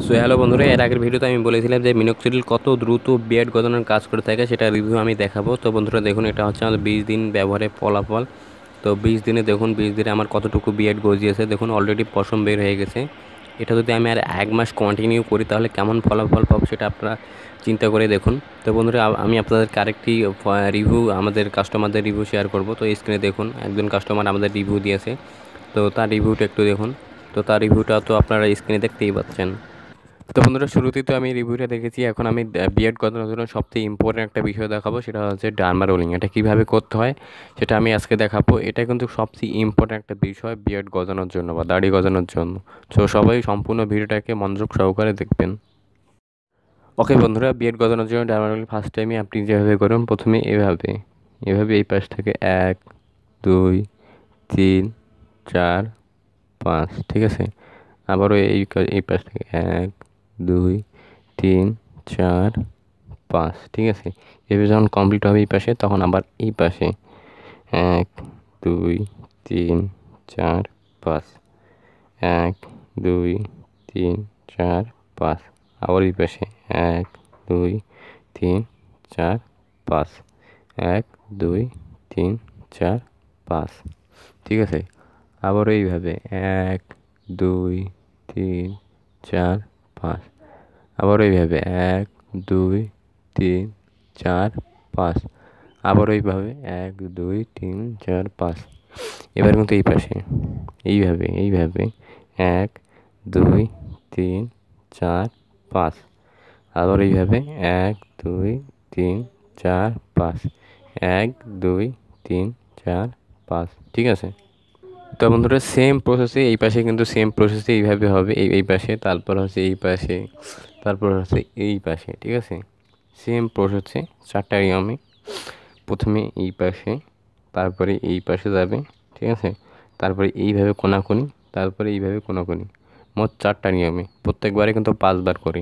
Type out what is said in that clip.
So hello বন্ধুরা, এর আগের ভিডিওতে আমি বলেছিলাম যে মিনোক্সিডিল কত দ্রুত বিয়ার্ড গজানোর কাজ করে থাকে সেটা রিভিউ আমি দেখাবো। তো বন্ধুরা দেখুন, এটা হচ্ছে আমাদের 20 দিন ব্যবহারের ফলাফল। তো 20 দিনে দেখুন, 20 দিনে আমার কতটুকু বিয়ার্ড গজিয়েছে দেখুন, অলরেডি পশম বের হয়ে গেছে। এটা যদি আমি আর 1 মাস কন্টিনিউ করি তাহলে কেমন ফলাফল পাবো সেটা আপনারা চিন্তা করে দেখুন। তো বন্ধুরা, আমি আপনাদেরকে আরেকটি রিভিউ, আমাদের কাস্টমারদের রিভিউ শেয়ার করব। তো স্ক্রিনে দেখুন, একজন কাস্টমার আমাদের রিভিউ দিয়েছে। তো তার রিভিউটা একটু দেখুন। তো তার রিভিউটা তো আপনারা স্ক্রিনে দেখতেই পাচ্ছেন। তো বন্ধুরা, শুরুতেই তো আমি রিভিউটা দেখেছি। এখন আমি বিএড করানোর জন্য সবথেকে ইম্পর্টেন্ট একটা বিষয় দেখাবো, সেটা হচ্ছে ডার্মা রোলিং। এটা কীভাবে করতে হয় সেটা আমি আজকে দেখাবো। এটা কিন্তু সবচেয়ে ইম্পর্টেন্ট একটা বিষয় বিএড গজানোর জন্য বা দাড়ি গজানোর জন্য। তো সবাই সম্পূর্ণ ভিডিওটাকে মনোযোগ সহকারে দেখবেন। ওকে বন্ধুরা, বিএড গজানোর জন্য ডার্মা রোলিং ফার্স্ট টাইমে আপনি যেভাবে করুন, প্রথমে এভাবে এভাবে এই পাশ থেকে 1 2 3 4 5, ঠিক আছে। আবারও এই পাশ থেকে 1 2 3 4 5, ঠিক আছে। এভাবে যখন কমপ্লিট হবে এই পাশে, তখন আবার এই পাশে 1 2 3 4 5, 1 2 3 4 5, আবার এই পাশে 1 2 3 4 5, 1 2 3 4 5, ঠিক আছে। আবারও এইভাবে 1 2 3 4 5, আবারও এইভাবে 1 2 3 4 5, আবারও এইভাবে 1 2 3 4 5। এবার কিন্তু এই পাশে এইভাবে 1 2 3 4 5, আবার এইভাবে 1 2 3 4 5, 1 2 3 4 5, ঠিক আছে। তো বন্ধুরা, সেম প্রসেসে এই পাশে কিন্তু সেম প্রসেসে এইভাবে হবে। এই পাশে, তারপর হচ্ছে এই পাশে, তারপর হচ্ছে এই পাশে, ঠিক আছে। সেম প্রসেসে 4টা নিয়মে, প্রথমে এই পাশে, তারপরে এই পাশে যাবে, ঠিক আছে। তারপরে এইভাবে কোনাকুনি, তারপরে এইভাবে কোনাকুনি। মোট 4টা নিয়মে প্রত্যেকবারে কিন্তু 5 বার করে।